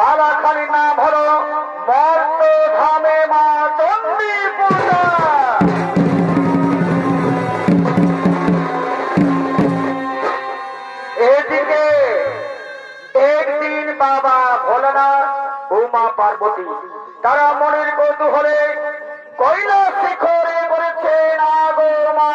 পালাখালী নাম হলো মর্ত ধামে মা চণ্ডী পূজা। এদিকে একদিন বাবা ভোলানাথ ও মা পার্বতী তারা মনের কৌতূহলে কৈলাস শিখরে করেছে না গো মা।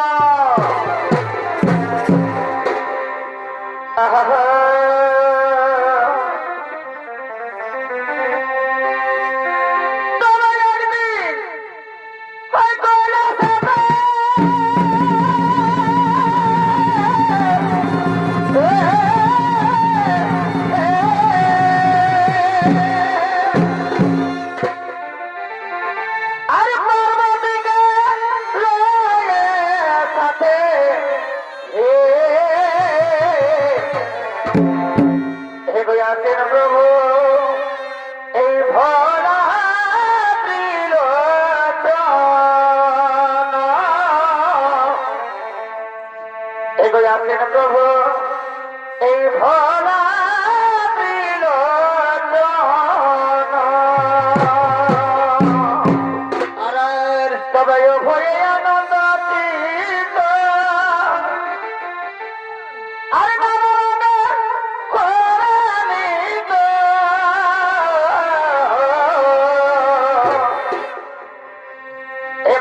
প্রভু এই ভোলা ত্রিলোচন এগোয় আসেন প্রভু এই ভোলা ত্রিলোচন তবে ভয়ে আনন্দ চিত্ত আর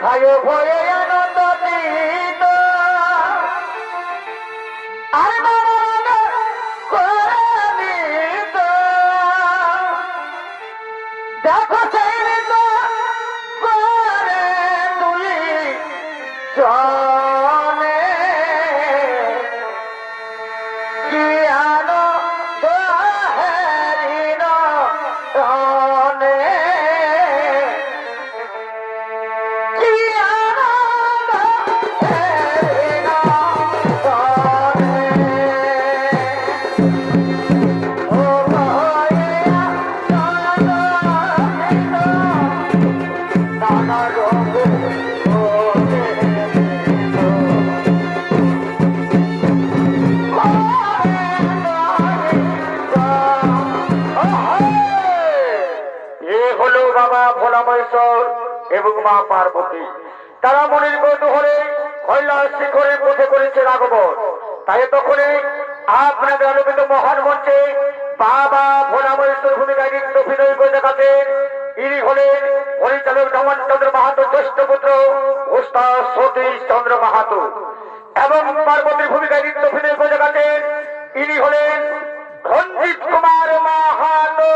ভাই ভয়ে আনন্দ দিত আর করিত দেখো সেই করে তুই জনে কি আনন্দ হেরিন বাবা ভোলা মহেশ্বর এবং মা পার্বতী তারা মনের কৌতূহলে কৈলাস শিখরে পথে করেছেন আগমন। তাই তখনই আপনাদের আলোকিত মহান মঞ্চে বাবা ভোলা মহেশ্বর ভূমিকায় নৃত্য অভিনয় করে দেখাচ্ছেন। ইনি হলেন পরিচালক নমন চন্দ্র মাহাতো জ্যেষ্ঠ পুত্র ওস্তাদ সতীশ চন্দ্র মাহাতো এবং পার্বতীর ভূমিকায় নৃত্য অভিনয় করে দেখাচ্ছেন। ইনি হলেন রঞ্জিত কুমার মাহাতো।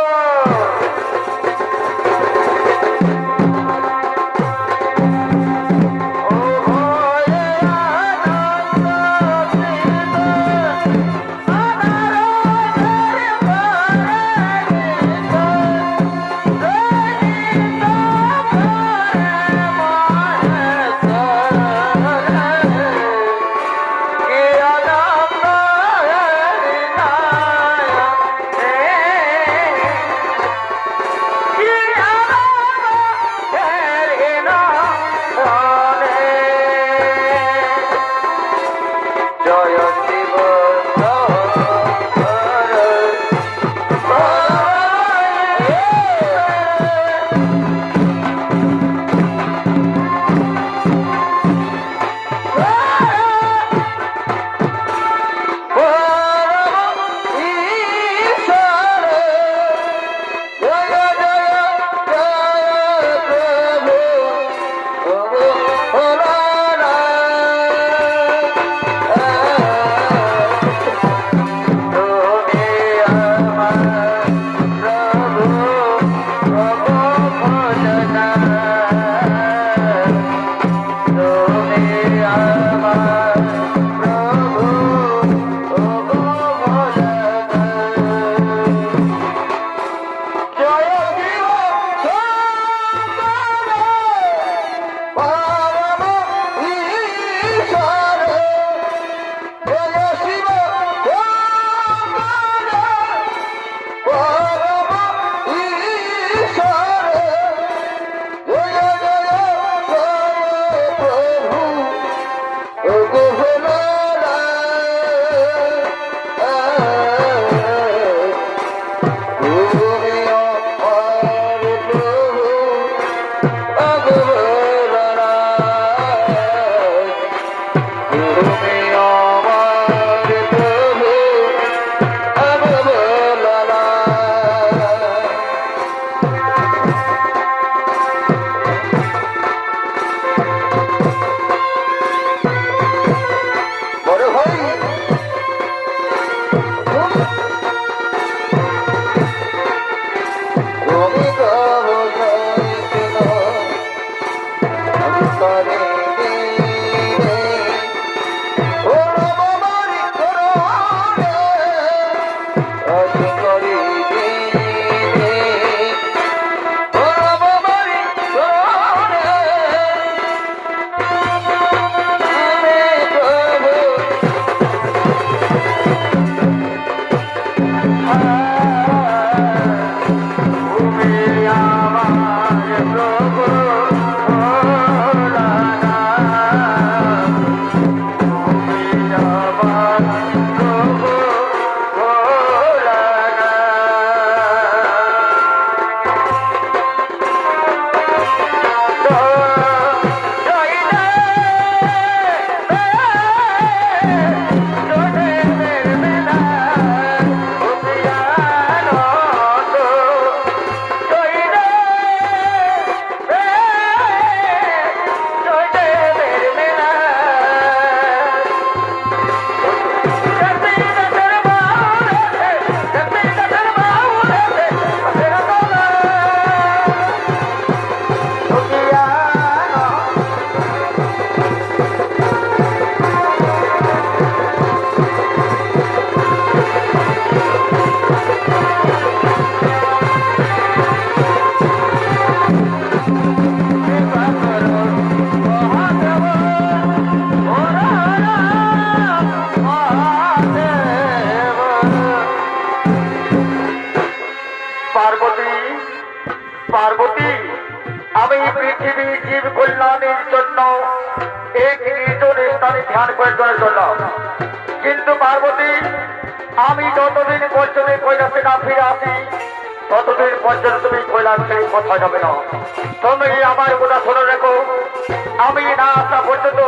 পার্বতী, পার্বতী, আমি পৃথিবী জীব কল্যাণের জন্য এক নির্জন স্থানে ধ্যান করে চললাম, কিন্তু পার্বতী আমি যতদিন পর্যন্ত কৈলাসে না ফিরে আসি ততদিন পর্যন্ত তুমি কৈলাস ছেড়ে কোথাও যাবে না। তুমি আমার কথা শুনে রেখো, আমি না আসা পর্যন্ত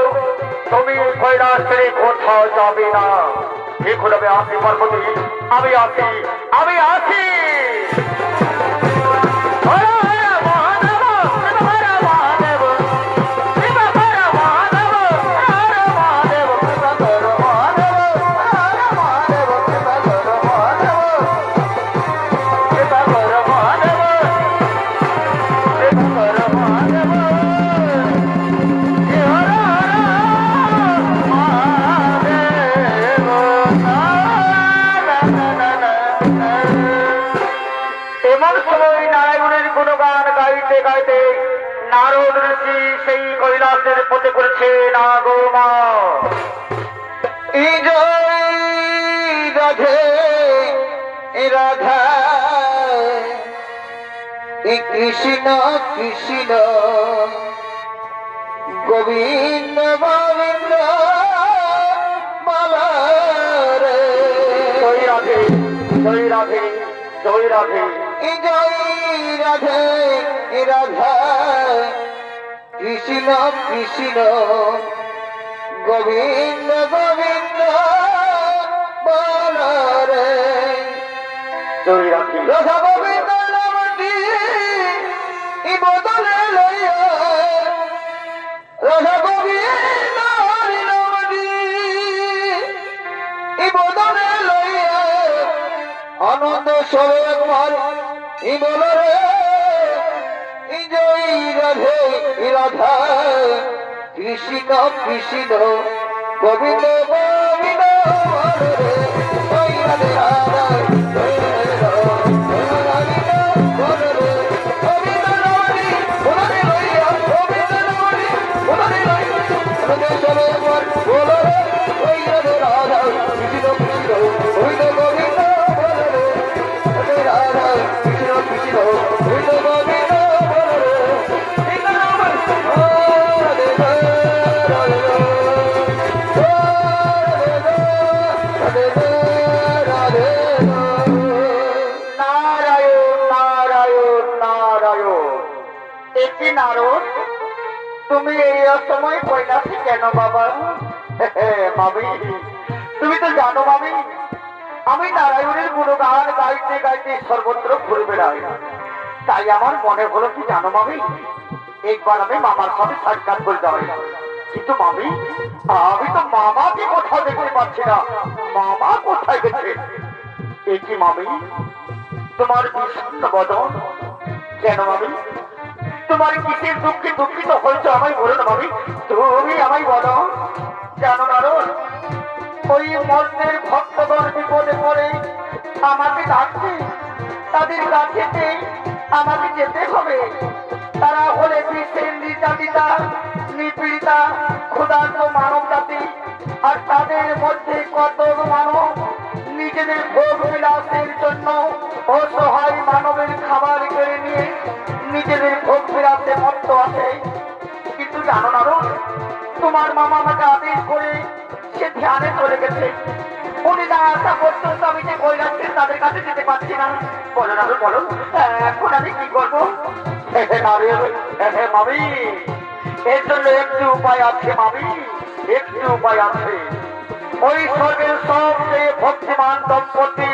তুমি কৈলাস ছেড়ে কোথাও যাবে না। ঠিক হলে আমি আসি পার্বতী, আমি আসি, আমি আসি। এমন সময় নারায়ণের গুণগান গাইতে গাইতে নারদ ঋষি সেই কৈলাসের পথে করেছে না গো মা। রাধে রাধা কৃষ্ণ কৃষ্ণ গোবিন্দ গোবিন্দ মালা রে। জয় রাধে, জয় রাধে, জয় রাধে, জয় রাধে রাধা কৃষ্ণ কৃষ্ণ গোবিন্দ গোবিন্দ বলো রে। জয় রাধে। রাধা গোবিন্দ নামটি বদলে লইয়া, রাধা গোবিন্দ হরি নামটি বদলে লইয়া আনন্দ সবে একবার বল রে। জয় রাধে রাধা কৃষ্ণ কৃষ্ণ গোবিন্দ গোবিন্দ বল রে। জয় রাধে রাধা জয় রাধে রাধা বল রে। গোবিন্দ নামটি বদলে লইয়া, গোবিন্দ নামটি বদলে লইয়া আনন্দ সবে একবার বল রে। জয় রাধে রাধা কৃষ্ণ কৃষ্ণ গোবিন্দ গোবিন্দ বল রে। রাধা কৃষ্ণ কৃষ্ণ গোবিন্দ গোবিন্দ বল রে। নারায়ণ নারায়ণ নারায়ণ। একই নারদ, তুমি এই অসময় কৈলাসে কেন বাবা? মামি, তুমি তো জানো মামি, আমি নারায়ণের গুণগান গাইতে গাইতে সর্বত্র ঘুরে বেড়াই। তাই আমার মনে হলো কি জানো মামি, একবার আমি মামার সাথে সাক্ষাৎ করতে হয়। কিন্তু মামি, আমি তো মামাকে কোথাও দেখতে পাচ্ছি না। মামা কোথায় গেছে? একই মামি, তোমার বিষণ্ণ বদন কেন মামি? তোমার কিসের দুঃখে দুঃখিত হয়েছে আমায় বলো না মামি, তুমি আমায় বলো। জানো নারদ, ওই মন্দির ভক্তগণ বিপদে পড়ে আমাকে ডাকছে, তাদের কাছে আমাকে যেতে হবে। তারা হলে বিশ্বের নির্যাতিতা, নিপীড়িতা, ক্ষুধার্ত মানব জাতি। আর তাদের মধ্যে কত মানব নিজেদের ভোগ বিলাসের জন্য অসহায় মানবের খাবার কেড়ে নিয়ে নিজেদের ভোগ বিলাসে মত্ত আছে। কিন্তু জানো না, তোমার মামা আমাকে আদেশ করে সে ধ্যানে চলে গেছে। উনি না আসা পর্যন্ত আমি যে কৈলাসে তাদের কাছে যেতে পারছি না। বলো না, বলো এখন আমি কি করবো? মামি, এর জন্য একটি উপায় আছে মামি, একটি উপায় আছে। ওই স্বর্গের সবচেয়ে ভক্তিমান দম্পতি,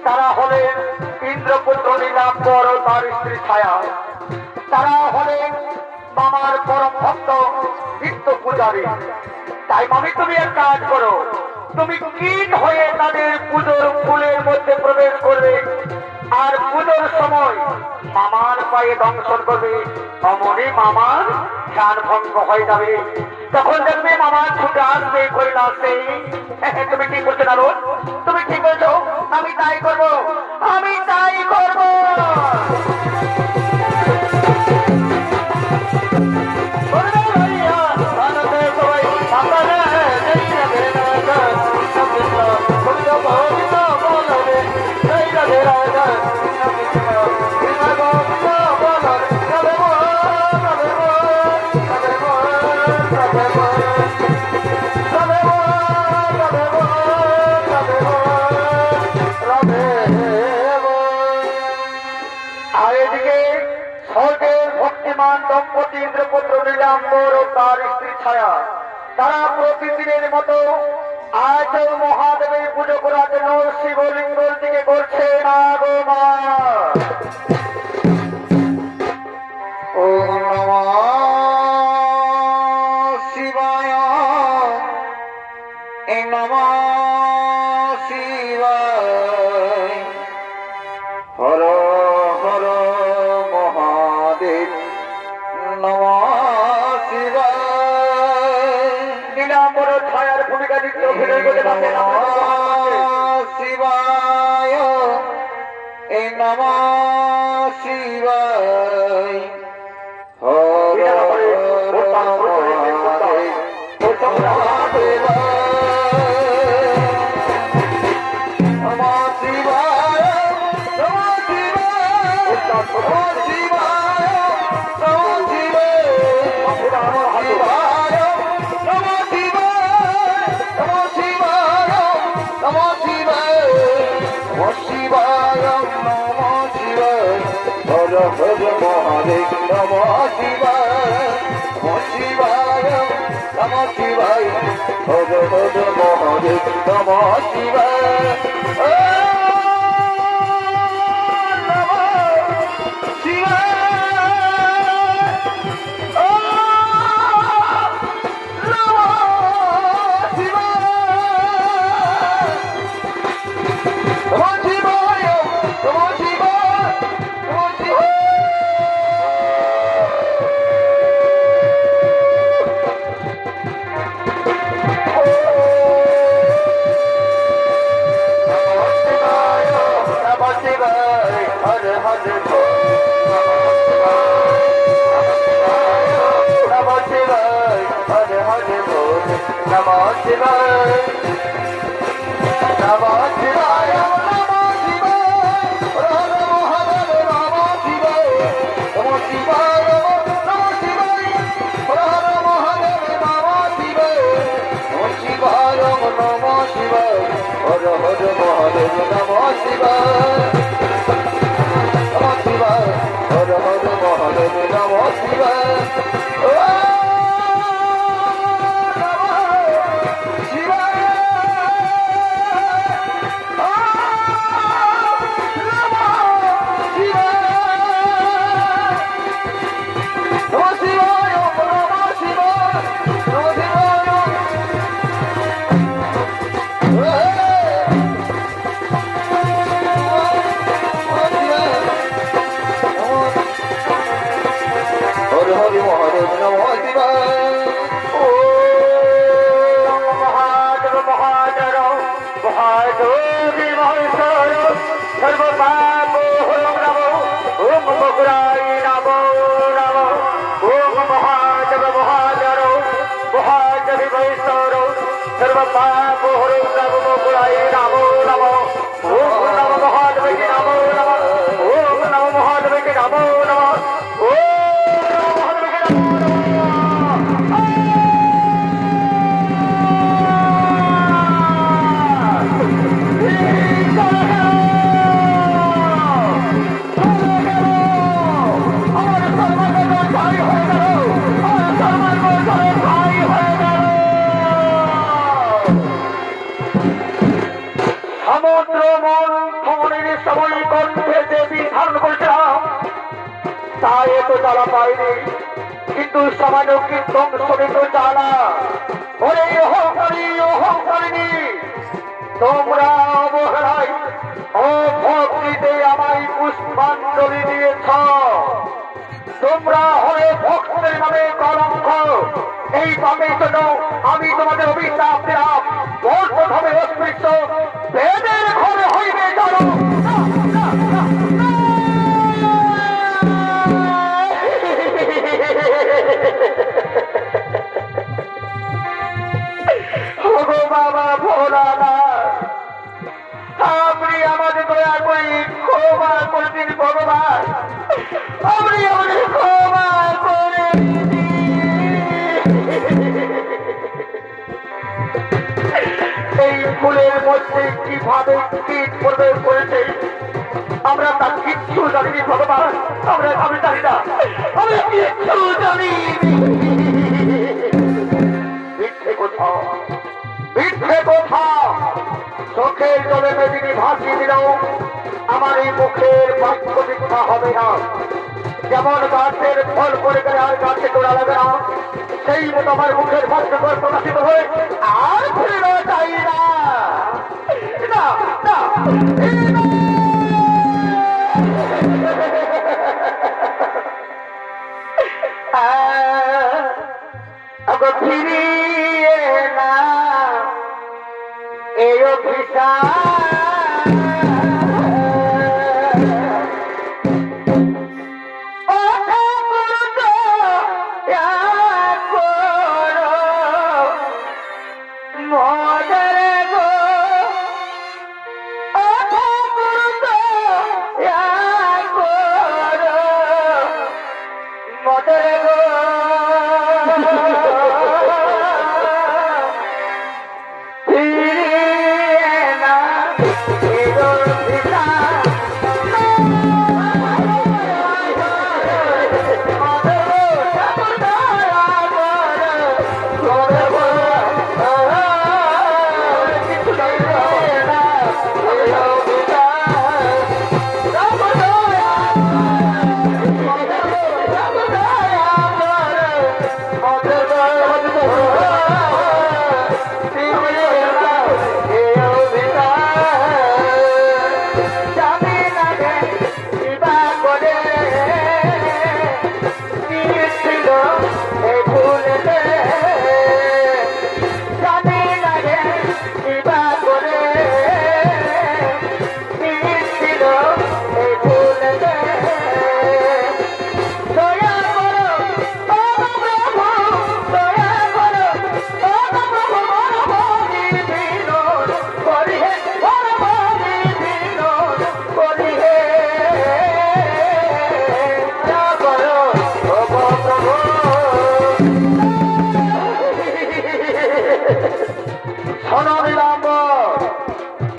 তারা হলেন ইন্দ্রপুত্র নীলাম্বর ও তার স্ত্রী ছায়া। তারা হলেন মামার পরম ভক্ত নিত্য পূজারী। তাই মামি, তুমি এক কাজ করো, তুমি কীট হয়ে তাদের পুজোর ফুলের মধ্যে প্রবেশ করবে আর পুজোর সময় মামার পায়ে দংশন করবে। অমনি মামার ধ্যান ভঙ্গ হয়ে যাবে। তখন দেখবে মামার ছুটে আসবে কৈলাসে। তুমি কি করছো না? তুমি ঠিক বলছো, আমি তাই করবো, আমি তাই করবো। আর এদিকে স্বর্গের ভক্তিমান দম্পতি ইন্দ্রপুত্র নীলাম্বর ও তার স্ত্রী ছায়া তারা প্রতিদিনের মতো আজ মহাদেবের পুজো করার জন্য শিবলিঙ্গর দিকে করছে না গো মা। ওম নমঃ শিবায় ওম নমঃ শিবায় হর হর মহাদেব নমঃ শিবায় নীলাম্বর ও ছায়ার ভূমিকা দিতে অভিনয় করতে পারবেন শিবায় এ নমঃ শিবায় হর মহাদেব নমঃ শিবায় নমঃ শিবায় নমঃ শিবায় নমঃ শিবায় নমঃ শিবায় নমঃ শিবায় নমঃ শিবায় নমঃ শিবায় নমঃ শিবায় নমঃ শিবায় হর হর মহাদেব নমঃ শিবায় নমঃ শিবায় নমঃ শিবায় হর হর মহাদেব নমঃ শিবায় নমঃ শিবায় নমঃ শিবায় নমঃ শিবায় হর হর মহাদেব নমঃ শিবায় নমঃ শিবায় নমঃ শিবায় হর হর মহাদেব নমঃ শিবায় নমঃ শিবায় নমঃ শিবায় হর হর মহাদেব নমঃ শিবায় নমঃ শিবায় হর হর মহাদেব নমঃ শিবায় জ্বালা পাইনি, কিন্তু সামান্য কীর্তন শোনিত জ্বালা। ওরে অহংকারিণী, তোমরা অবহেলায় অভক্তিতে আমায় পুষ্পাঞ্জলি দিয়েছ। তোমরা হলে ভক্তের নামে কলঙ্ক। এই পাপের জন্য আমি তোমাদের অভিশাপ দিলাম। বর্তভাবে অস্পৃশ্য বেদের ঘরে হইবে জানো। বাবা ভোলানাথ, আপনি আমাদের দয়া করে ক্ষমা করে দিন ভাবে কীট প্রবেশ করেছে আমরা তার কিচ্ছু জানিনি ভগবান। আমি জানি না, আমি কিচ্ছু জানি। মিথ্যে কথা, মিথ্যে কথা। চোখের জলে মেদিনী ভাসিয়ে দিল, আমার এই মুখের বাক্য মিথ্যা হবে না। যেমন গাছের ফল পড়ে গেলে আর গাছে তোলা লাগে না, সেই মতো আমার মুখের বাক্য প্রকাশিত হয়ে আর ফিরে চাই না। না, না, আবার ফিরিয়ে না এই অভিশাপ।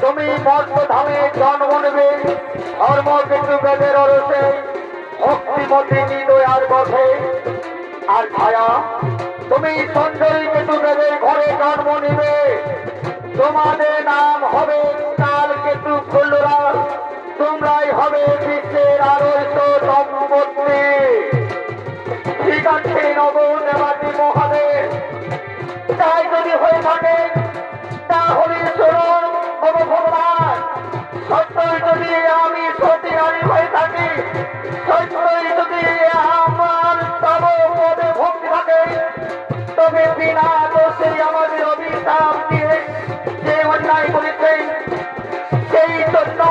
তুমি মর্মধামে জন্ম নেবে, ধর্ম কিন্তু বেদের অরসে, ভক্তিমতী নিদয়ার পথে। আর ছায়া, তুমি সুন্দরী কিন্তু বেদের ঘরে জন্ম নেবে, তোমাদের নাম হবে কাল কেতু ফুল্লরা, তোমরাই হবে বিশ্বের আদর্শ দম্পতি। ঠিক আছে নবদেবাদী মহাদেব, তাই যদি হয়ে থাকে তাহলে শুনুন ভগবান, সত্যই যদি আমি সতী নারী হয়ে থাকি, সত্যই যদি আমার তব পদে ভক্তি থাকে, তবে বিনা দোষে আমাদের অভিশাপ দিয়ে যে অন্যায় করেছেন, সেই জন্য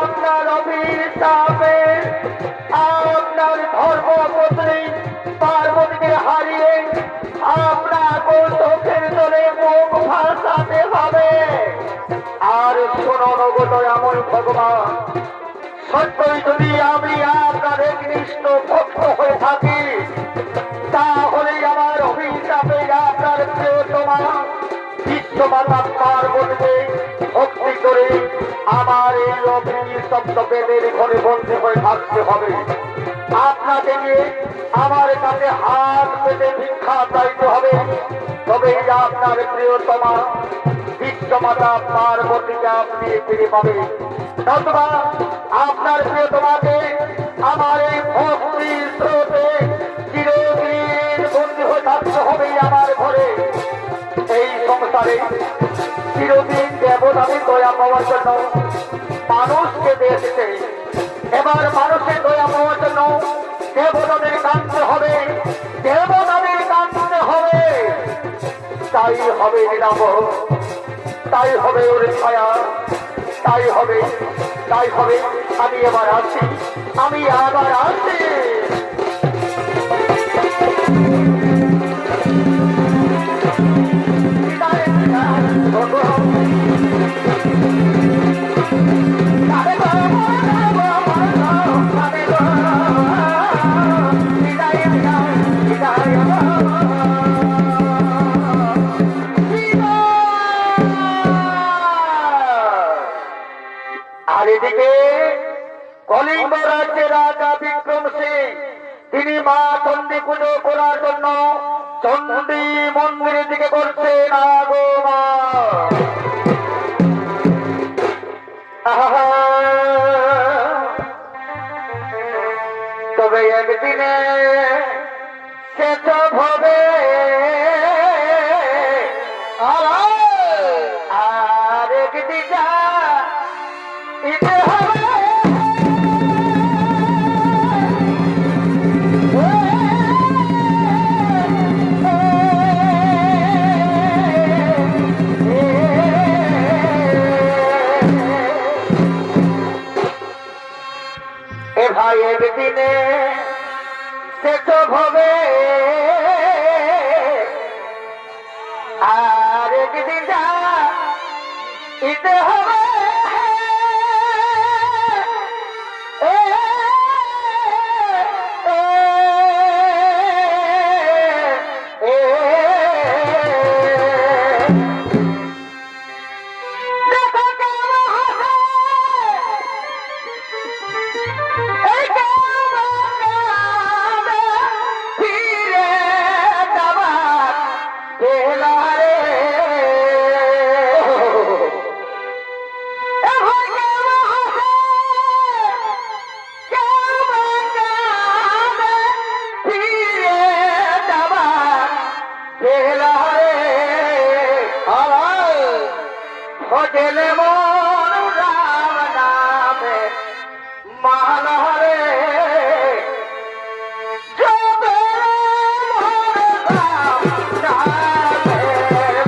আপনার অভিশাপে আপনার ধর্মপত্নী পার্বতীকে হারিয়ে আপনাকে চোখের জলে মুখ ভাসাতে হবে। আর শোনো এমন ভগবান, সত্যই যদি আমি আপনার একনিষ্ঠ ভক্ত হয়ে থাকি, তাহলে আমার অভিশাপে আপনার প্রিয়তমা বিশ্বমাতা পার্বতীকে ভক্তি করে আমার এই অভিশপ্ত বেদের ঘরে বন্দী হয়ে থাকতে হবে। আপনাকে নিয়ে আমার কাছে হাত পেতে ভিক্ষা চাইতে হবে, তবে আপনার প্রিয়তমা বিশ্বমাতা পার্বতীকে আপনি ফিরে পাবে। অথবা আপনার প্রিয়তমাকে আমার এই ভক্তি স্রোতে চিরদিন বন্দী হয়ে থাকতে হবে আমার ঘরে। এই সংসারে চিরদিন দেবতাদের দয়া পাওয়ার জন্য মানুষকে দিয়েছে, এবার মানুষের দয়া পাওয়ার জন্য দেবতাদের কাঁদতে হবে, দেবতাদের কাঁদতে হবে। তাই হবে নিরাম, তাই হবে ওর ছায়া, তাই হবে, তাই হবে। আমি এবার আসি, আমি আবার আসি। পুজো করার জন্য চণ্ডী মন্দিরের দিকে করছেন আগমন। আহা, তবে একদিনে শেষ হবে আর একদিন ইতে হবে এ ভাই একদিনে শেষ হবে আর একদিন যা ইতে হবে ভজলে মন রাম নামে মালা রে জবে মন রাম নামে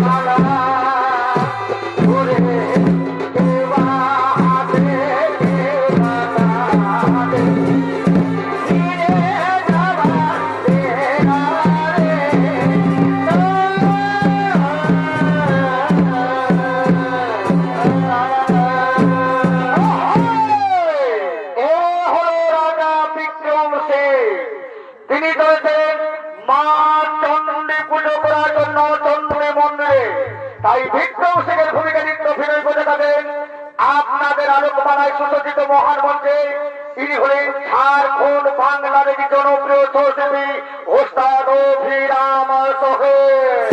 মালা ওরে দেবা দে দেবা দে ধীরে যাবা দে তিনি চলেছেন মা চণ্ডী পুজো করার জন্য চণ্ডী মন্দিরে। তাই বিক্রম সিংহের ভূমিকা নৃত্য অভিনয় করে থাকেন আপনাদের আলোকমালায় সুসজ্জিত মহান মঞ্চে। তিনি হলেন ঝাড়খণ্ড বাংলার একটি জনপ্রিয় শিল্পী ওস্তাদ অভিরাম সোহেল।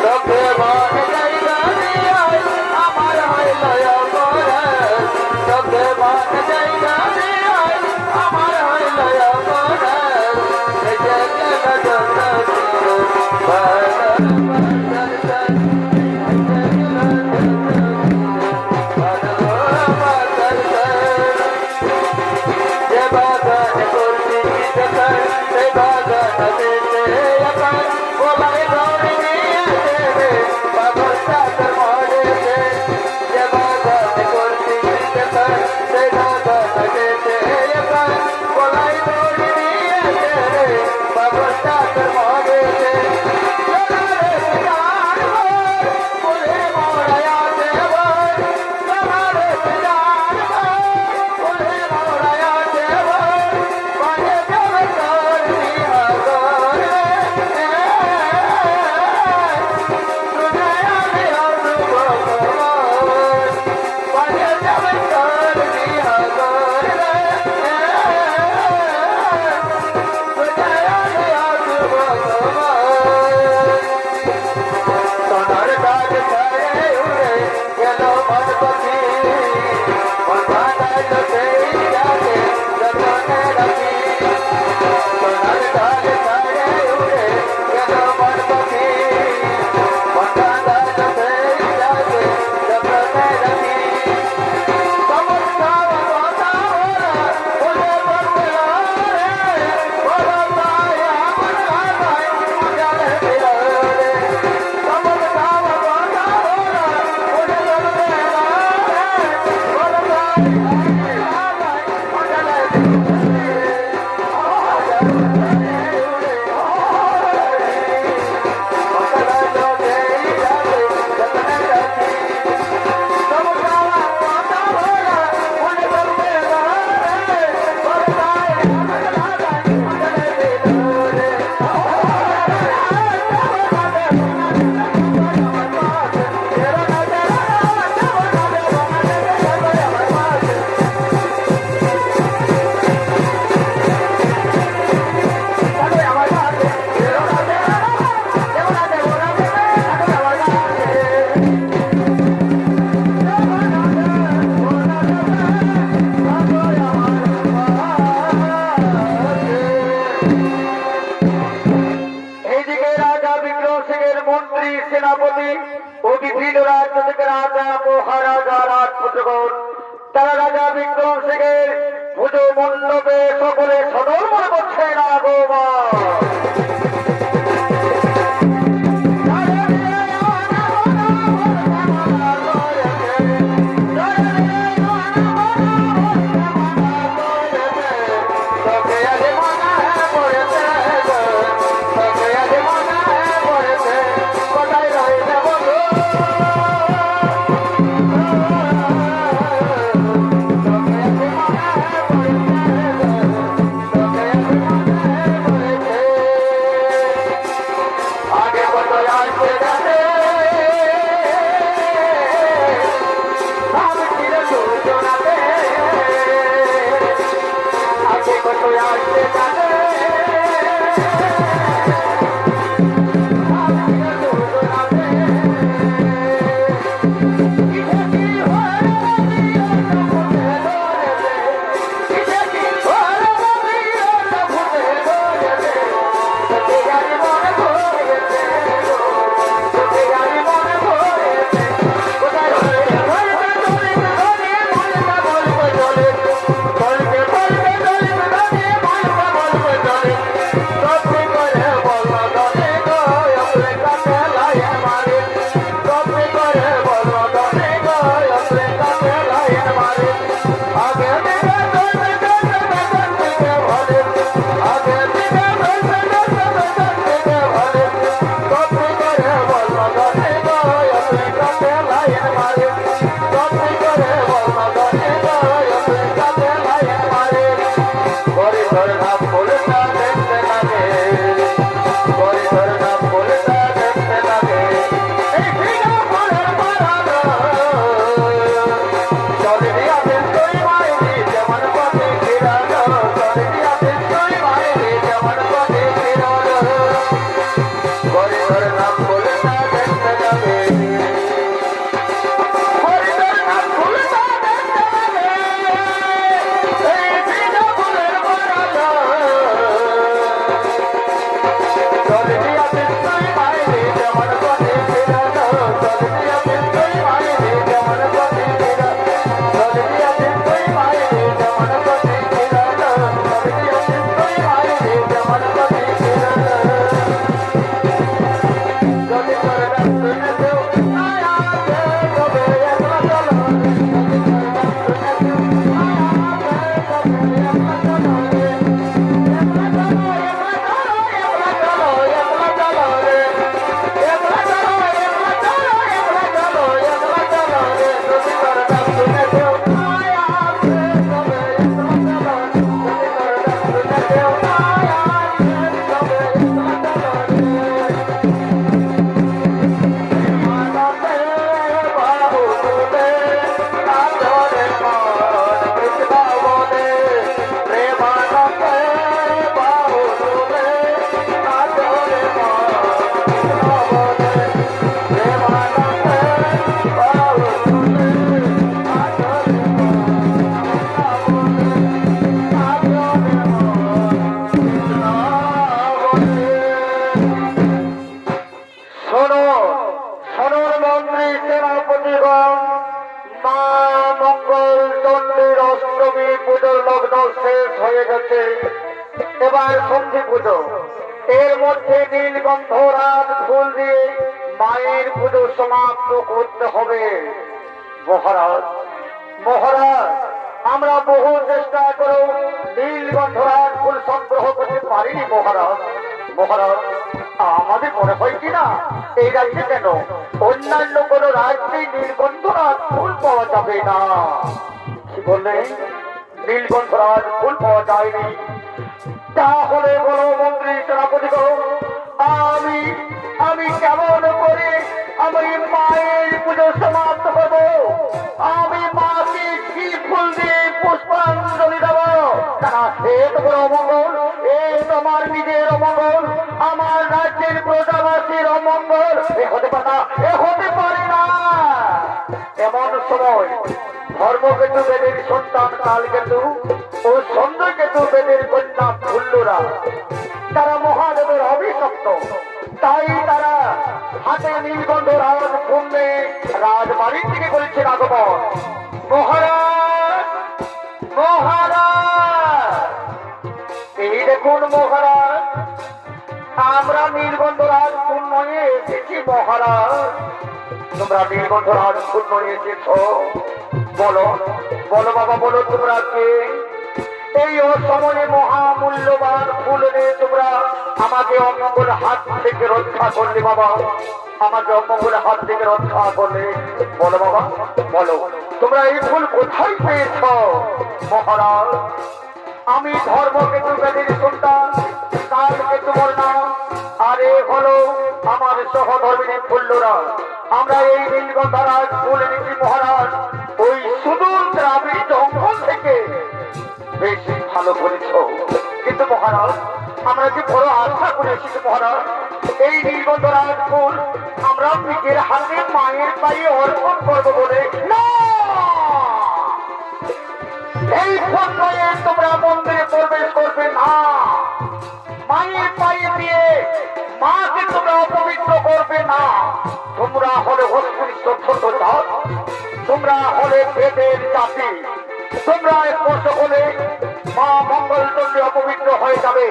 তোকে মন জায়গা দিয়া আমার হইল অপরাধ তোকে মন জায়গা দিয়া আমার হইল অপরাধ এই যে কেন সেনাপতি ও বিভিন্ন রাজ্য থেকে রাজা মহারাজা রাজপুত্রগণ তারা রাজা বিক্রম সিংহের পুজো মণ্ডপে সকলে সদর মনে করছে না গো মা। পুজো, এর মধ্যে নীলগন্ধরাজ ফুল দিয়ে মায়ের পুজো সমাপ্ত করতে হবে। মহারাজ মহারাজ, আমরা বহু চেষ্টা করেও নীলগন্ধরাজ ফুল সংগ্রহ করতে পারিনি মহারাজ। মহারাজ, আমাদের মনে হয় কিনা এই রাজ্যে কেন অন্যান্য কোন রাজ্যে নীলগন্ধরাজ ফুল পাওয়া যাবে না। কি বললেন? নীলগন্ধরাজ ফুল পাওয়া যায়নি? তাহলে বলো মন্ত্রী সেনাপতি গণ, আমি আমি কেমন করে আমি মায়ের পুজো সমাপ্ত করব? আমি মাকে কি ফুল দিয়ে পুষ্পাঞ্জলি দেব? এ তো বড় অমঙ্গল, এ তোমার নিজের অমঙ্গল, আমার রাজ্যের প্রজাবাসীর অমঙ্গল। এ হতে পারে না, এ হতে পারে না। এমন সময় ধর্মকেতু বেদের সন্তান কালকেতু ও সন্ধ্যকেতু বেদের কন্যা ফুল্লুরা, তারা মহাদেবের অভিশপ্ত, তাই তারা হাতে নীলগন্ধরাজ ফুল নিয়ে রাজবাড়ির দিকে করেছেন আগমন। মহারাজ মহারাজ, এই দেখুন মহারাজ, আমরা নীলগন্ধরাজ ফুল নিয়ে এসেছি। মহারাজ, তোমরা নীলগন্ধরাজ ফুল নিয়ে এসেছ? বলো বলো বাবা, বলো তোমরা কে? এই অসময়ে মহামূল্যবান ফুল নিয়ে তোমরা আমাকে অমঙ্গল হাত থেকে রক্ষা করলে বাবা, আমাকে অমঙ্গল হাত থেকে রক্ষা করলে। বলো বাবা, বলো তোমরা এই ফুল কোথায় পেয়েছ? মহারাজ, আমি ধর্মকেতু বেদের সন্তান কালকেতু মোর নাম, আর এ হলো আমার সহধর্মিনী ফুল্লুরা। আমরা এই নীলগন্ধরাজ ফুল এনেছি মহারাজ ওই সুদূর দ্রাবিড় জঙ্গল থেকে। বেশ ভালো করেছ, কিন্তু মহারাজ আমরা যে বড় আশা করে এসেছি মহারাজ, এই নীলগন্ধরাজ ফুল আমরা নিজের হাতে মায়ের পায়ে অর্পণ করবো বলে না। এই ফুল নিয়ে তোমরা মন্দিরে প্রবেশ করবে না। মায়ের পায়ে দিয়ে মাকে তোমরা অপবিত্র করবে না। তোমরা হলে অস্পৃশ্য ছোট জাত, তোমরা হলে বেদের জাতি, তোমরা স্পর্শ হলে মা মঙ্গলচন্ডী অপবিত্র হয়ে যাবে।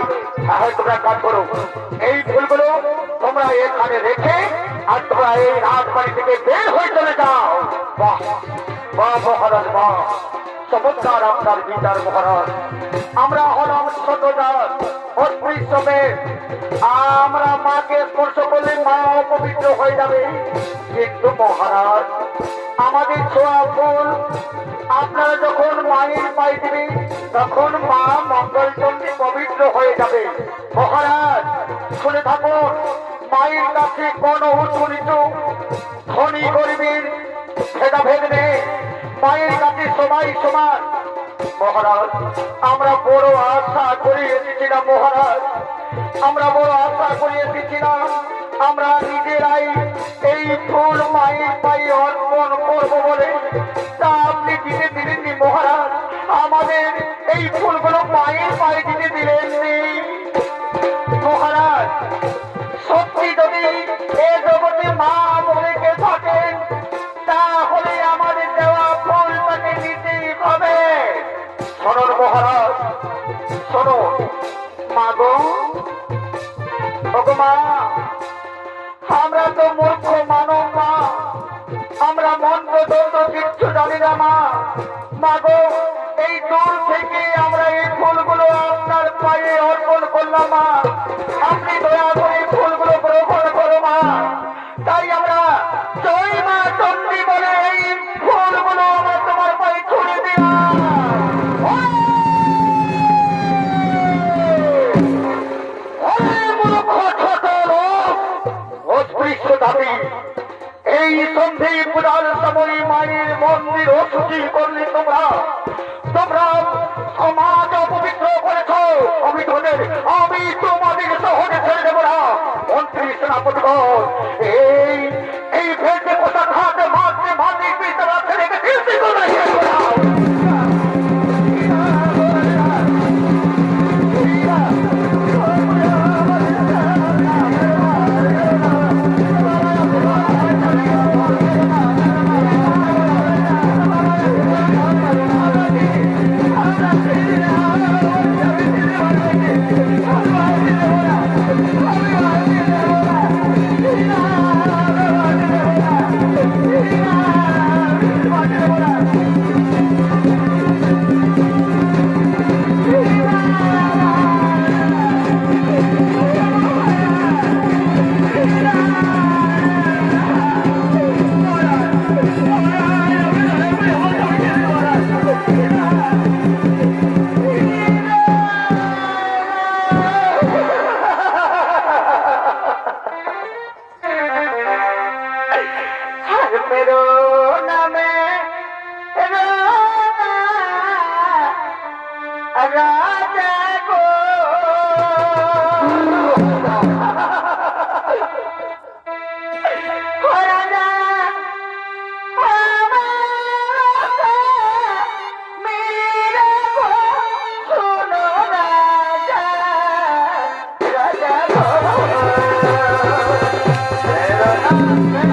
তাহলে তোমরা কাজ করো, এই ফুলগুলো তোমরা এখানে রেখে আর তোমরা এই রাজবাড়ি থেকে বের হয়ে চলে যাও। বাহ বাহ মহারাজ, বাহ চমৎকার আপনার বিচার মহারাজ। আমরা হলাম ছোট জাত, অস্পৃশ্য মেয়ে, আমরা মাকে স্পর্শ করলে মা অপবিত্র হয়ে যাবে। কিন্তু মহারাজ, আমাদের ছোঁয়া ফুল আপনারা যখন মায়ের পায়ে দিবে তখন মা মঙ্গলচন্ডী পবিত্র হয়ে যাবে। মহারাজ শুনে থাকুন, মায়ের কাছে কোন উঁচু নিচু ধনী গরিবের ভেদাভেদ নেই, মায়ের কাছে সবাই সমান। মহারাজ, আমরা বড় আশা করে এসেছিলাম মহারাজ, আমরা বড় আশা করে এসেছিলাম আমরা নিজেরাই এই ফুল মায়ের পায়ে অর্পণ করবো বলে। তা আপনি দিতে দিলেননি মহারাজ, আমাদের এই ফুলগুলো মায়ের পায়ে দিতে দিলেননি মহারাজ। সত্যি যদি এ জগতে মা বলে কে থাকেন, তাহলে আমাদের দেওয়া ফুলটাকে নিতেই হবে। শোনো মহারাজ, শোনো মা গো, ওগো মা, আমরা তো মূর্খ মানব মা, আমরা মন্ত্র তন্ত্র কিচ্ছু জানি না মা। মা গো, এই দূর থেকে আমরা এই ফুলগুলো আপনার পায়ে অর্পণ করলাম মা, আপনি দয়া করে ফুলগুলো গ্রহণ করো মা। তাই আমরা জয় মা চণ্ডী বলে এই ফুলগুলো আমরা তোমার পায়ে ছুড়ে দিলাম। এই সন্ধি পূজার সময় মায়ের মন্দির অশুচি করলে তোমরা তোমরা সমাজ অপবিত্র করেছ। আমি তোমাদের শহরে ছেড়ে দেবো না। মন্ত্রী সেনাপতিগণ, এই এই ভেজে পোশাক হাতে মাঝে মাঝে পিতারা ছেড়ে গেছে। মেরো নামে রাজা গো রাজা মেরা গো শোনো রাজা রাজা গো মেরো নামে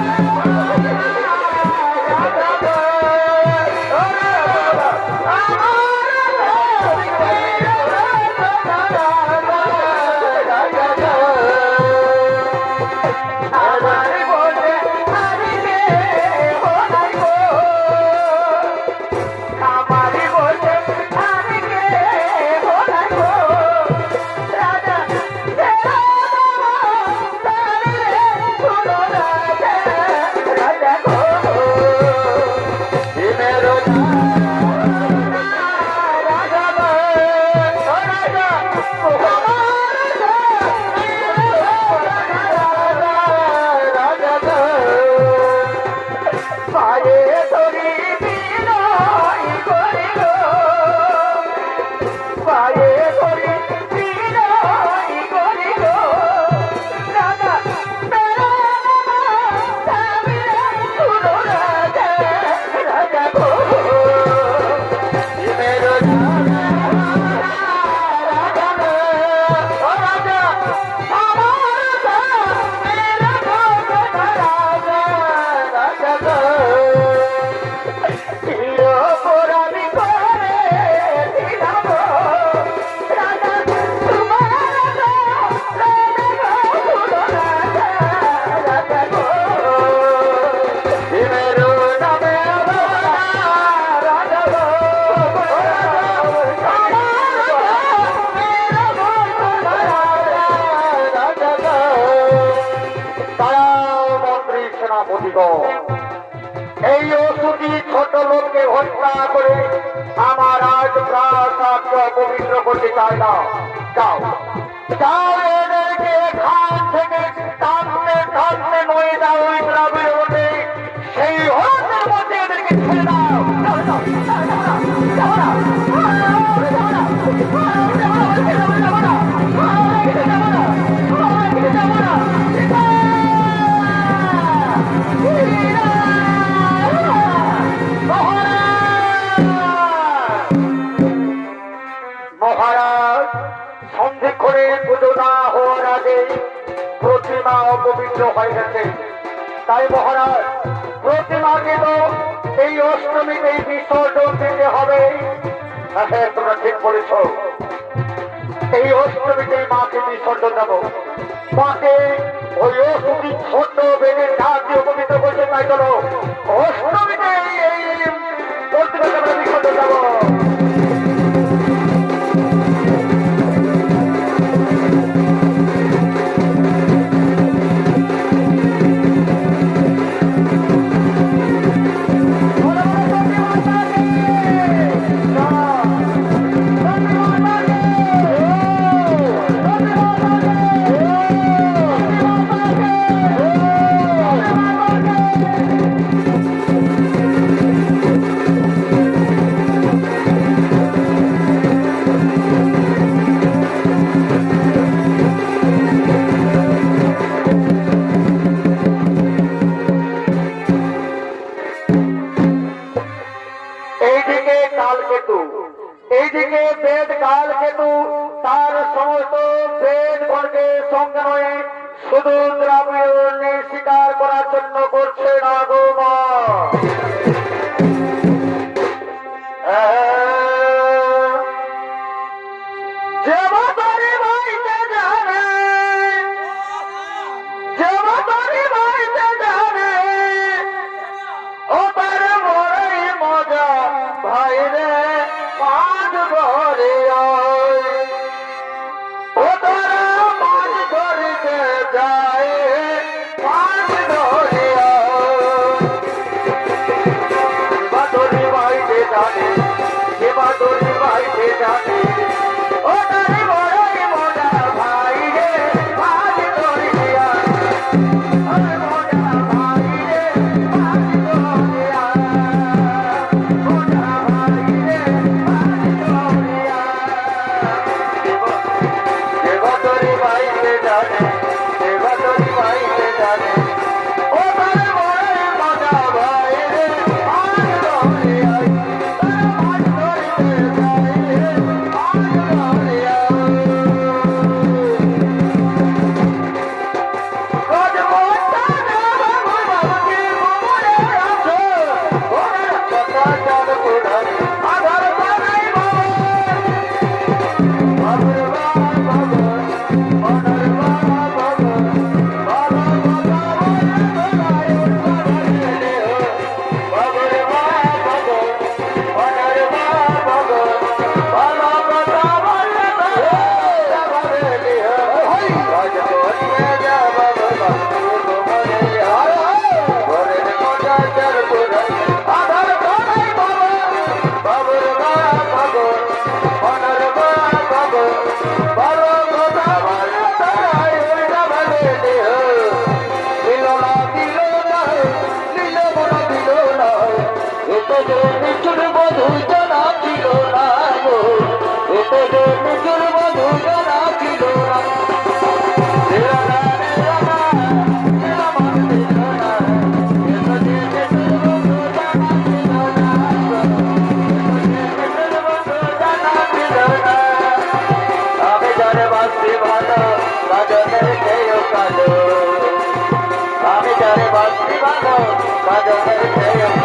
এই ওষুধি ছোট লোককে হত্যা করে আমার আজ প্রাসাদকে অপবিত্র করতে চায় না। যাও যাও, এদেরকে এখান থেকে টানতে টানতে নয়ে যাও ওই গ্রামের মধ্যে, সেই হরদের মধ্যে এদেরকে ছেড়ে দাও। মহারাজ, সন্ধিক্ষণে পুজো না হওয়ার আগে প্রতিমা অপবিত্র হয়ে গেছে। তাই মহারাজ, প্রতিমাকে তো এই অষ্টমীতেই বিসর্জন দিতে হবে। হ্যাঁ, তোমরা ঠিক বলেছ, এই অষ্টমীতেই মাকে বিসর্জন দেব। মাকে ওই অষ্টমী ছোট বেদের সাহায্যে অপবিত্র করতে চাই। চলো অষ্টমীতে এই প্রতিমাকে আমরা বিসর্জন দেবো। এইদিকে বেদ কাল কেতু তার সমস্ত বেদ গণকে সঙ্গে নয় শুধু দ্রাবিড় স্বীকার করার জন্য করছে না গো মা। যায় বধূ জানা ছিল না গো, এত যে মৃত্যুর বধূ জানা ছিল না। আমি জানে বাঁচতে ভালো কাজলের খেয়েও কালো, আমি জানে বাঁচতে ভালো কাজলের খেয়েও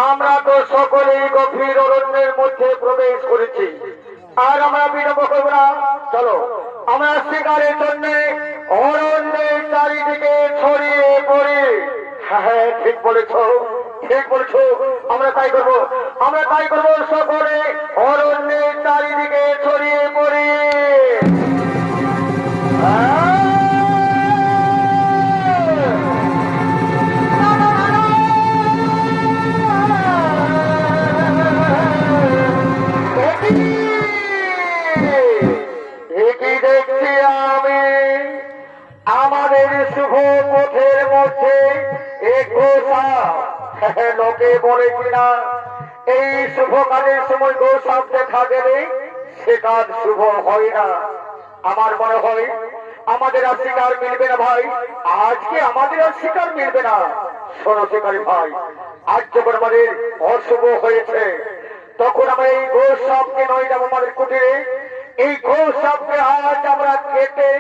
আমরা তো সকলেই গভীর অরণ্যের মধ্যে প্রবেশ করেছি, আর আমরা বিলম্ব করব না। চলো আমরা শিকারের জন্য অরণ্যের চারিদিকে ছড়িয়ে পড়ি। হ্যাঁ ঠিক বলেছ, ঠিক বলেছ, আমরা তাই করবো, আমরা তাই করবো, সকলে অরণ্যের চারিদিকে ছড়িয়ে পড়ি। দেখি দেখছি আমি আমাদের শুভ পথের মধ্যে এক গোসাপ। লোকে বলে কিনা এই শুভ কাজের সময় গোসাপ দেখা গেলে সে কাজ শুভ হয় না। আমার মনে হয় আমাদের আর শিকার মিলবে না ভাই, আজকে আমাদের আর শিকার মিলবে না। শোনো শিকারী ভাই, আজ যখন আমাদের অশুভ হয়েছে তখন আমরা এই গোসাপকে নয় যাবো আমাদের কুটিরে। এই গোসাপকে আজ আমরা কেটে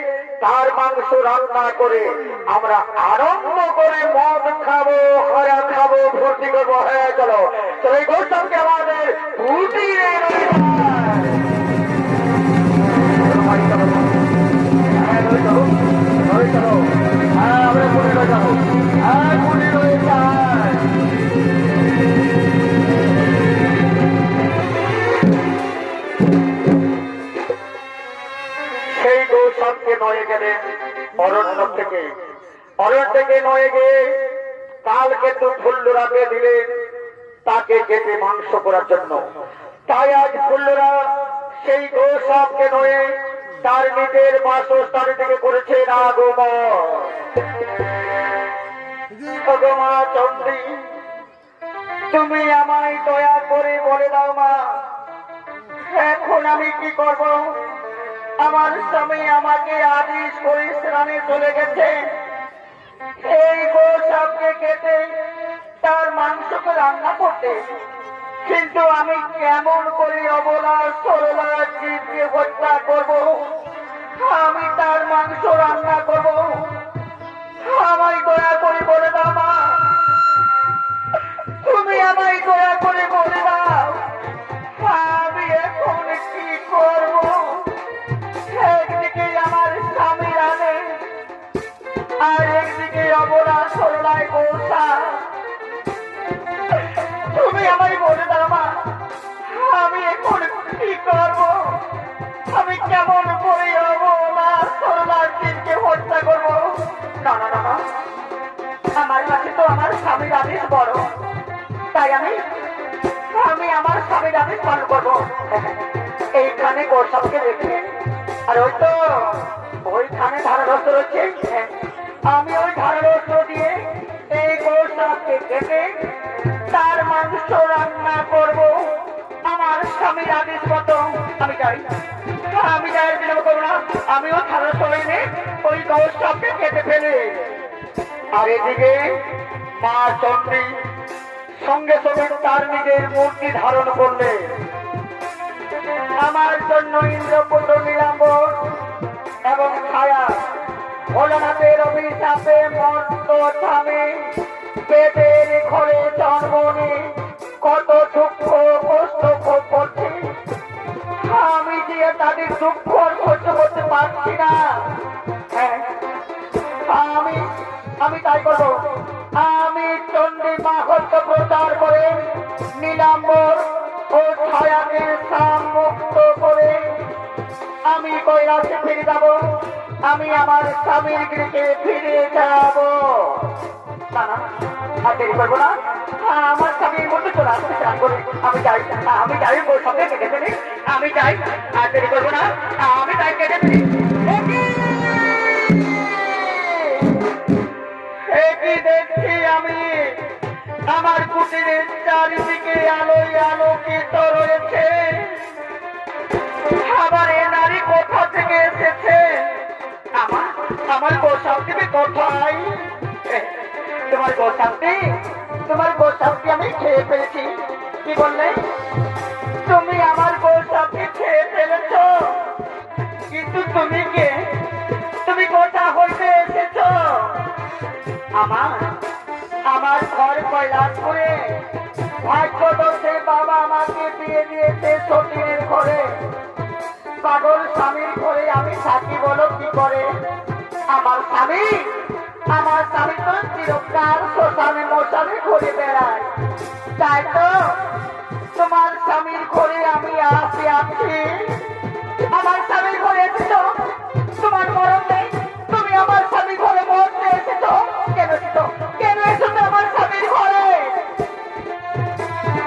তার মাংস রান্না করে আমরা আরম্ভ করে মদ খাবো, হারা খাবো, ভর্তি করবো। হ্যাঁ চলো চলো, এই গোসাপকে আমাদের কুটিরে আমরা কুটিরে যাবো। হ্যাঁ কুটিরে যায় সেই গোসাপকে নয়ে গেলেন অরণ্য থেকে নয়ে গিয়ে কালকে তো ফুল্লুরাকে দিলেন তাকে কেটে মাংস করার জন্য। তাই আজ ফুল্লুরা সেই গোসাপকে নয়ে তার নিজের বাসস্থানের দিকে করেছে না গো মা চন্ডী, তুমি আমায় দয়া করে বলে দাও মা, এখন আমি কি করব? আমার স্বামী আমাকে আদেশ করে স্নানে চলে গেছে এই গোসাপকে কেটে তার মাংসকে রান্না করতে, কিন্তু আমি কেমন করে অবলা সরলা জীবকে হত্যা করব? আমি তার মাংস রান্না করব? আমায় দয়া করে বলে দাও মা, তুমি আমায় দয়া করে বলে দাও আমি এখন কি করব? একদিকে আমার স্বামী রানে আর একদিকে অবলা সরলায় গোসাপ। তুমি আমায় বলে দাও মা, আমি এখন কি করব? আমি কেমন করে অবলা সরলার দিনকে হত্যা করব? না না না, আমার কাছে তো আর ওই তো ওইখানে ধারারস্ত্র রয়েছে, আমি ওই ধারারস্ত্র দিয়ে এই গোসাপকে কেটে তার মাংস রান্না করব আমার স্বামীর আদেশ মতো। আমি যাই, আমি যাই, বিলম্ব করবো না। আমিও ধারারস্ত্র এনে ওই গোসাপকে কেটে ফেলি। আর এদিকে মা চণ্ডী সঙ্গে সঙ্গে তার নিজের মূর্তি ধারণ করলে আমার জন্য ইন্দ্রপুত্র নীলাম্বর এবং ছায়া ভোলানাথের অভিশাপে মর্ত থামে পেটের ঘরে জন্মনি কত দুঃখ কষ্ট ভোগ করছে। আমি যে তাদের দুঃখ সহ্য করতে পারছি না। হ্যাঁ, আমি তাই করবো। আমি চণ্ডী মাহাত্ম্য প্রচার করে নীলাম্বর ও ছায়াকে মুক্ত করে আমি কৈলাসে ফিরে যাব। আমি আমার স্বামীর গৃহে ফিরে যাব। না না, আর দেরি করবো না। আমার স্বামীর মধ্যে চলে আসতে চান করে আমি যাই, আমি যাই, ওর সঙ্গে কেটে ফেলি। আমি যাই, আর দেরি করবো না। আমি তাই কেটে ফেলি। দেখছি আমি আমার কুটিরের চারিদিকে আলোয় আলোকিত রয়েছে। আবার এ নারী কোথা থেকে এসেছে? আমার গোসাপটি কোথায়? তোমার গোসাপটি আমি খেয়ে ফেলেছি। কি বললে? তুমি আমার গোসাপটি খেয়ে ফেলেছ? কিন্তু তুমি কে? তুমি কোথা হইতে এসেছ? আমার ঘর কৈলাসপুরে। ভাগ্যদোষে বাবা আমাকে বিয়ে দিয়েছে সতীনের ঘরে। পাগল স্বামীর ঘরে আমি থাকি বলো কি করে? আমার স্বামী তো চিরকাল শ্মশানে মশানে ঘুরে বেড়ায়। তাই তো তোমার স্বামীর ঘরে আমি আছি। আমার স্বামীর ঘরে এসেছ, তোমার মরণ নেই। তুমি আমার স্বামীর ঘরে মরতে এসেছ। কেন এসেছ আমার স্বামীর ঘরে?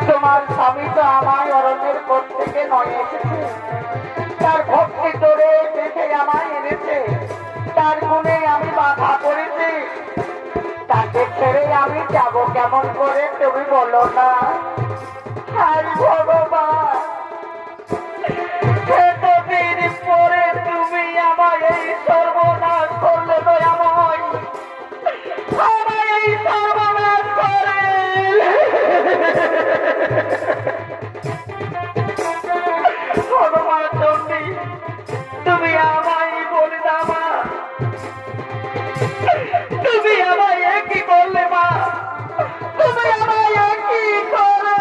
তোমার স্বামী তো আমার অরণ্যের পর থেকে নয় এসেছে। তার ভক্তি তোরে দেখে আমায় এনেছে। তার গুণে আমি বাধা করেছি। তাকে ছেড়ে আমি যাব কেমন করে তুমি বলো না? হায় ভগবান, এতদিন পরে তুমি আমায় এই সর্বনাশ করলে দয়াময়। আমায় এই সর্বনাশ করে ভগবান চণ্ডী, তুমি আমায় বলে দাও মা, তুমি আমায় একই করলে মা, তুমি আমায় একই করে।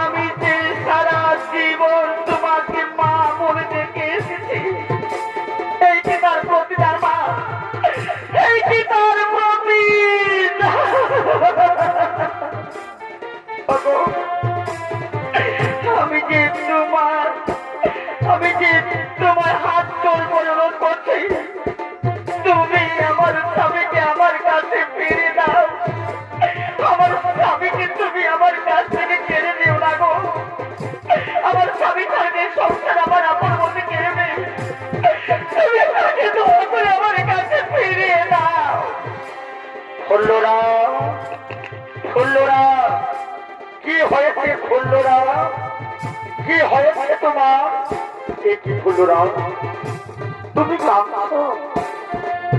আমি যে সারা জীবন তোমাকে মা বলে ডেকে এসেছি, এই কি তার প্রতিদান মা? এই কি তার প্রতিদান? আমি যে তোমার হাত জোর অনুরোধ করছি, তুমি আমার স্বামীকে আমার কাছে ফিরে দাও। আমার স্বামীকে তুমি আমার কাছ থেকে কেড়ে দিও না গো। আমার স্বামী থাকবে সংসার আমার আপন মধ্যে কেড়ে নেই। তুমি তাকে দোয়া করে আমার কাছে ফিরিয়ে দাও। খুল্লুরা, কি হয়েছে খুল্লুরা? কি হয়েছে তোমার? কি খুল্লুরা, তুমি কাঁদছো?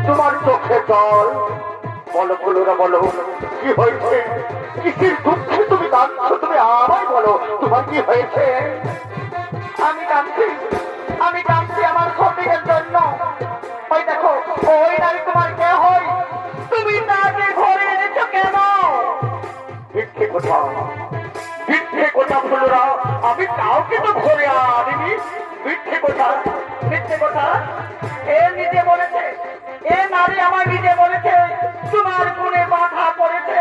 তোমার চোখে জল? বলো খুল্লুরা, বলো কি হয়েছে? কিসের দুঃখে তুমি কাঁদছো? তুমি আমায় বলো, তোমার কি হয়েছে? আমি কাঁদছি আমার সতীনের জন্য। ওই দেখো, ওই নারী তোমার কে হয়? তুমি তাকে ঘরে এনেছো কেন? মিথ্যে কথা ফুলরা, আমি কাউকে তো ঘরে আনিনি। মিথ্যে কথা। এ নিজে বলেছে, এ নারী আমার নিজে বলেছে তোমার গুণে বাধা পড়েছে।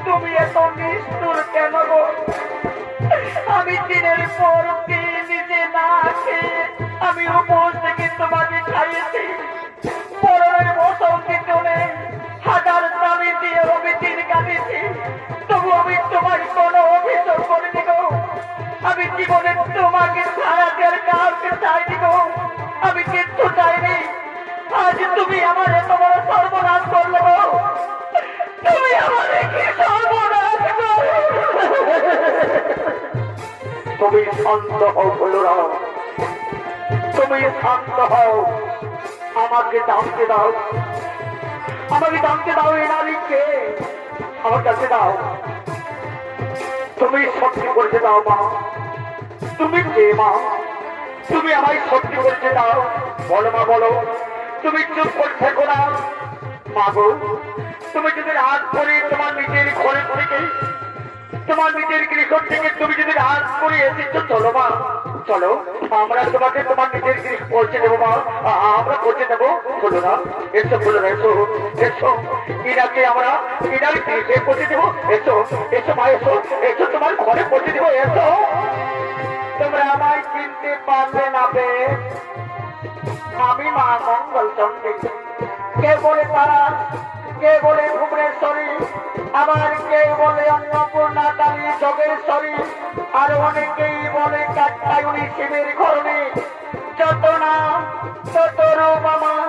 তুমি এত নিষ্ঠুর কেন গো? আমি দিনের পর দিন নিজে না খেয়ে আমি উপোস থেকে তোমাকে খাইয়েছি। পরের মৌসুম পিছনে হাজার দাবি দিয়ে অভিযোগ কাটিয়েছি, তবু আমি তোমার কোনো অভিযোগ করিনি। চাইনি গো, আমি কিচ্ছু চাইনি। আজ তুমি আমার এত বড় সর্বনাশ করলে গো, তুমি আমার কি সর্বনাশ করলে। তুমি শান্ত হও বলরা, তুমি শান্ত হও। আমাকে জানতে দাও, আমাকে জানতে দাও এ নারীকে, আমার কাছে দাও। তুমি সত্যি করতে দাও মা, তুমি কে মা? তুমি আমায় সত্যি করতে দাও। বলো মা বলো, তুমি চুপ করে থেকো না। মা গো, তুমি যদি রাত করে তোমার নিজের ঘরে থেকে, তোমার নিজের গৃহ থেকে তুমি যদি রাত করে এসেছো, চলো মা চলো, আমরা তোমাকে তোমার নিজের গৃহ পৌঁছে দেবো মা, আমরা পৌঁছে দেবো। বলো না, এসো বলো না, এসো এসো, ইনাকে আমরা ইনার গৃহে পৌঁছে দেবো। এসো এসো মা, এসো এসো, তোমার ঘরে পৌঁছে দেবো। এসো। তোমরা আমায় চিনতে পারবে না বে, আমি মা মঙ্গল চন্ডী। কে বলে তারা, কে বলে ভুবনেশ্বরী, আবার কে বলে অন্নপূর্ণা কালী যোগেশ্বরী, আর অনেকেই বলে কাত্যায়নী শিবের ঘরণী। যত নাম তত রূপ আমার,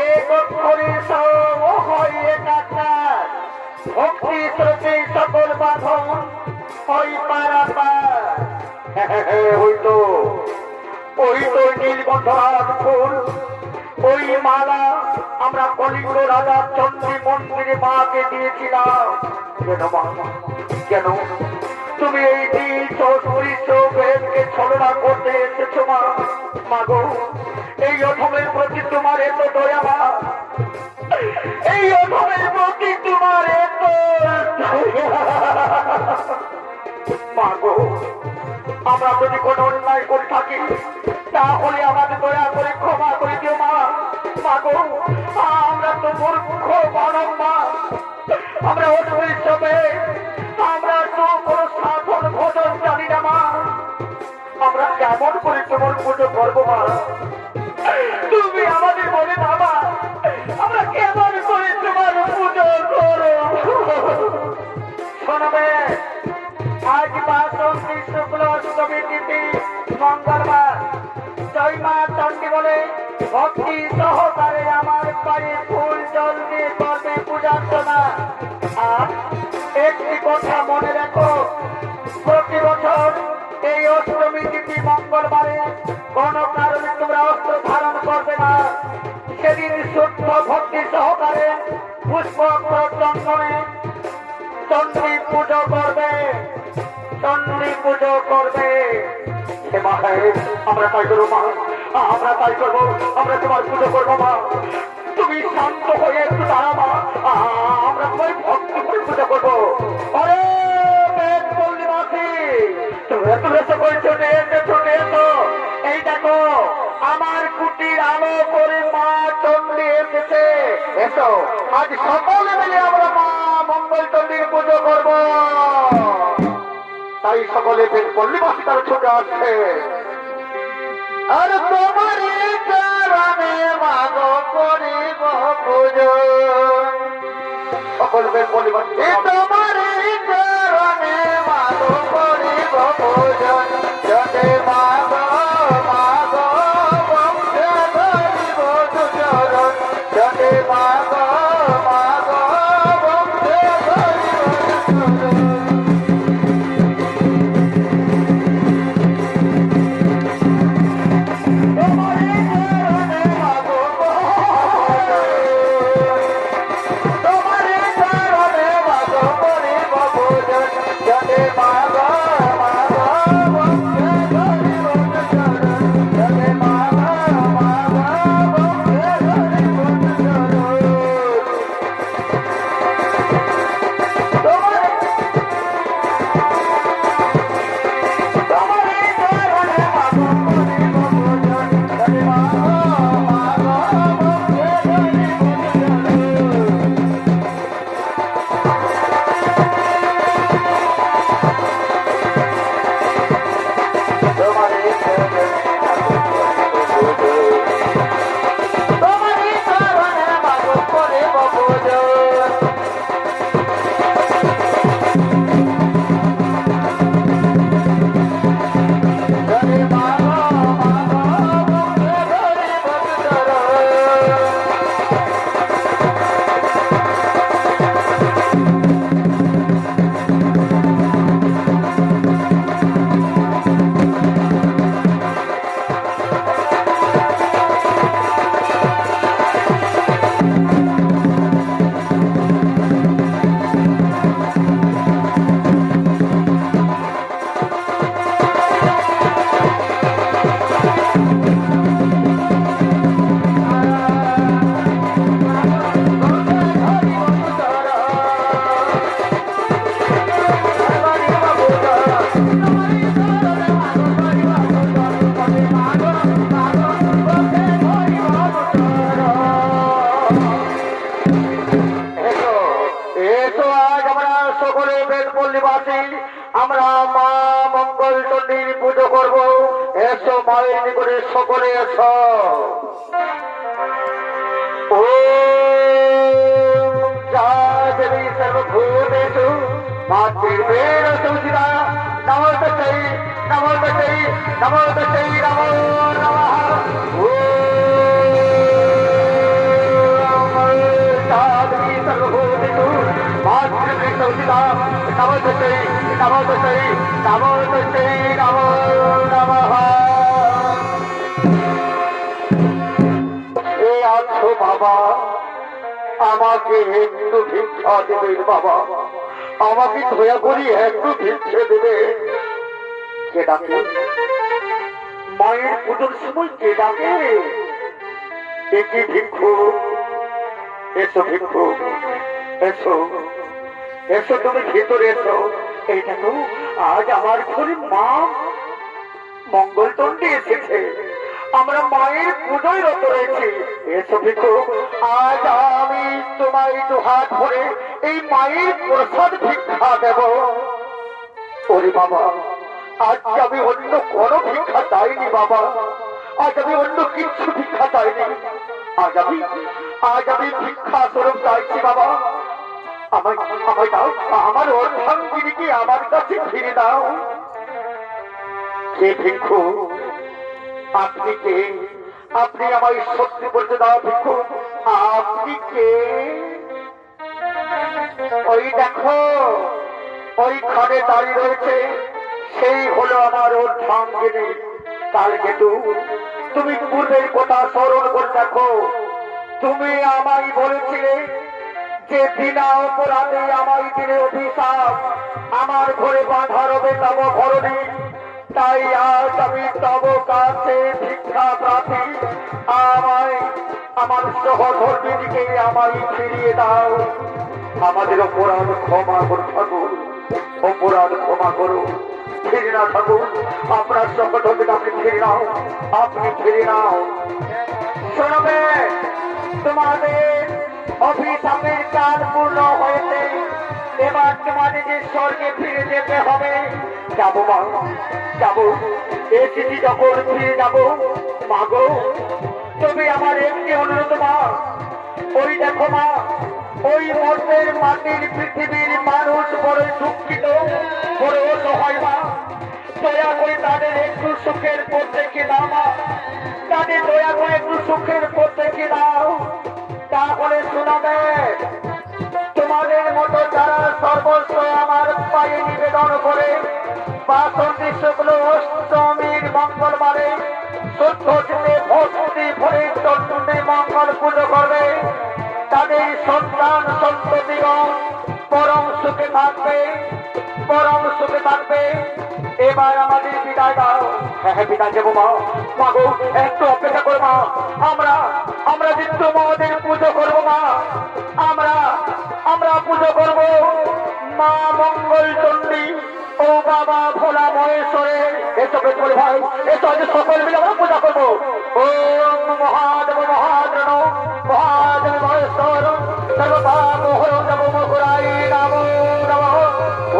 এক অক্ষরে সব হয় একাকার। ভক্তি শ্রুতি সকল বাঁধন হয় পারাপার। ওই তো নীলবন্ধনাথ ফুল, ওই মালা আমরা কলিঙ্গ রাজা চন্ডী মন্দিরে মাকে দিয়েছিলাম। কেন মা, কেন তুমি এই বেদকে ছলনা করতে এসেছো মা? মাগো, এই অধমের প্রতি তোমার এত দয়া মা, এই অধমের প্রতি তোমার এত মাগো। আমরা যদি কোনো অন্যায় করে থাকি, তাহলে আমাদের দয়া করে ক্ষমা করে দিও মা। মাগো, আমরা তো মূর্খ মানব মা, আমরা অন্য হিসেবে আমরা তো কোনো সাধন ভোজন জানি না মা। আমরা কেমন করে তোমার পুজো করবো মা? তুমি আমাদের বলে না মা, আমরা কেমন করে তোমার পুজো করো? শোনবে, আজ বাসন্তী শুক্ল অষ্টমী তিথি মঙ্গলবার, জয় মা চণ্ডী বলে ভক্তি সহকারে আমার পায়ে ফুল জল দিয়ে করবে পূজার্চনা। আর একটি কথা মনে রাখো, প্রতি বছর এই অষ্টমী তিথি মঙ্গলবারে কোন কারণে তোমরা অস্ত্র ধারণ করবে না। সেদিন শুদ্ধ ভক্তি সহকারে পুষ্প চন্দনে চণ্ডী পুজো করবে, চণ্ডী পুজো করবে। আমরা তাই করবো মা, আমরা তাই করবো, আমরা তোমার পুজো করবো মা। তুমি শান্ত হয়ে একটু দাঁড়া মা, আমরা তোমার ভক্তি করে পুজো করবো। আরে বেদ পল্লীবাসী, তুমি এসে বলছো চলে এসো। এই দেখো আমার কুটির আলো করে মা চণ্ডী এসেছে। এসো, আজ সকলে মিলে আমরা মা মঙ্গল চণ্ডীর পুজো করবো। তাই সকলে পল্লীবাসী তারা ছুটে আসছে। আর তোমার চরণে মাগো করিব পুজো। সকল পল্লীবাসী তোমার চরণে মাগো করিব পুজো। যদি মাগো মাগো বংশে ধরিব দুচরণ, যদি মাগো মাগো বংশে ধরিব দুচরণ। এসো মায়ের নিকটে সকলে এসো। ও যা দেবী সর্বভূতেষু মাতৃর্বেণ সংস্থিতা নমো তস্मै নমো তস্मै নমো তস্मै নমো নমঃ। বাবা আমাকে একটু ভিক্ষা দেবে বাবা, আমাকে দয়া করি একটু ভিক্ষে দেবে। কে ডাকে? মায়ের পুজোর সময় কে ডাকে? একই ভিক্ষু, এসো ভিক্ষু এসো এসো, তুমি ভিতরে এসো। এই দেখো আজ আমার ঘরে মা মঙ্গলচণ্ডী এসেছে, আমরা মায়ের পুজোয় রত রয়েছি। এসো ভিক্ষু, আজ আমি তোমায় দুহাত ভরে এই মায়ের প্রসাদ ভিক্ষা দেব। ওরে বাবা, আজ আমি অন্য কোনো ভিক্ষা চাইনি বাবা, আজ আমি অন্য কিছু ভিক্ষা চাইনি। আজ আমি ভিক্ষা স্বরূপ চাইছি বাবা, আমায় দাও, আমার অর্ধাঙ্গিনীকে আমার কাছে ফিরে দাও। কে ভিক্ষু? আপনি কে? আপনি আমায় সত্যি বলতে দাও ভিক্ষু, আপনি কে? ওই দেখো ওই ঘরে দাঁড়িয়ে রয়েছে, সেই হলো আমার অর্ধাঙ্গিনী কালকেতু। তুমি পূর্বের কথা স্মরণ করে দেখো, তুমি আমায় বলেছিলে যে বিনা অপরাধে আমায় দিলে অভিশাপ, আমার ঘরে বাঁধা রবে তব ঘরণী। তাই আজ আমি তব কাছে ভিক্ষা প্রার্থী, আমার সহধর্মিনীকে আমায় ফিরিয়ে দাও। আমাদের অপরাধ ক্ষমা করো ঠাকুর, অপরাধ ক্ষমা করো। ফিরে না ঠাকুর, আপনার সহধর্মিনী আপনি ফিরে নাও, আপনি ফিরে নাও। শোনবে, তোমাদের অভিশাপের কাল পূর্ণ হয়েছে, এবার তোমাদেরকে স্বর্গে ফিরে যেতে হবে। যাবো মা, যাবো, এসেছি যখন ফিরে যাবো। মাগো, তবে আমার একটি অনুরোধ মা, ওই দেখো মা, ওই মর্তের মাটির পৃথিবীর মানুষ বড় দুঃখিত, বড় অসহায় মা, দয়া করে তাদের একটু সুখের পথে কি দাও মা, তাদের দয়া করে একটু সুখের পথে কি দাও। তাহলে শোনাবে, তোমাদের মতো যারা সর্বস্ব আমার পায়ে নিবেদন করে বাসন্তী শুক্ল অষ্টমীর মঙ্গলবারে শুদ্ধ চিত্তে ভক্তি ভরে চন্দ্রে মঙ্গল পুজো করবে, তাদের সন্তান সন্ততিগণ পরম সুখে থাকবে, পরম সুখে থাকবে। এবার আমাদের বিদায় দাও। হ্যাঁ বিদায় দেবো মা। মাগো একটু অপেক্ষা করো মা, আমরা যে তোমাদের পুজো করবো মা, আমরা পুজো করবো মা মঙ্গল চণ্ডী ও বাবা ভোলা মহেশ্বরে। এসব বলে ভাই, এসব সকল মিলে আমরা পূজা করবো। ওম মহাদেব মহাদ্রণ মহাদেব মহেশ্বর সর্বপাপ হর দেব মকুরাই নমো নমঃ।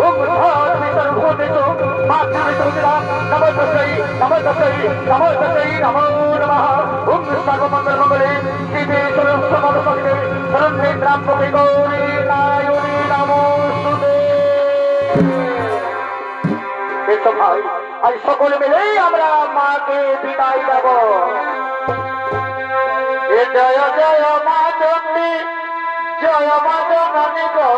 ওম ধাত্রী সর্বভূতেষু মাতৃ সংস্থিতা নমো তস্मै নমো তস্मै নমো তস্मै নমো নমঃ। ওম সর্বমঙ্গল মঙ্গলে শিবে সর্বমঙ্গলে শরণ্যে ত্র্যম্বকে গৌরী নারায়ণী নমোস্তুতে। এসো ভাই, আজ সকলে মিলেই আমরা মাকে বিদায় দেব। এ জয় জয় মা চণ্ডী, জয় মা জননী গো,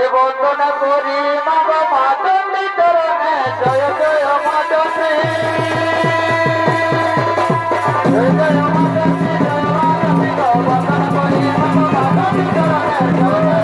এ বন্দনা করি মা গো মা চণ্ডী চরণে। জয় জয় মা চণ্ডী, জয় জয় মা চণ্ডী, জয় মা চণ্ডী গো, বন্দনা করি মা গো মা চণ্ডী চরণে। জয়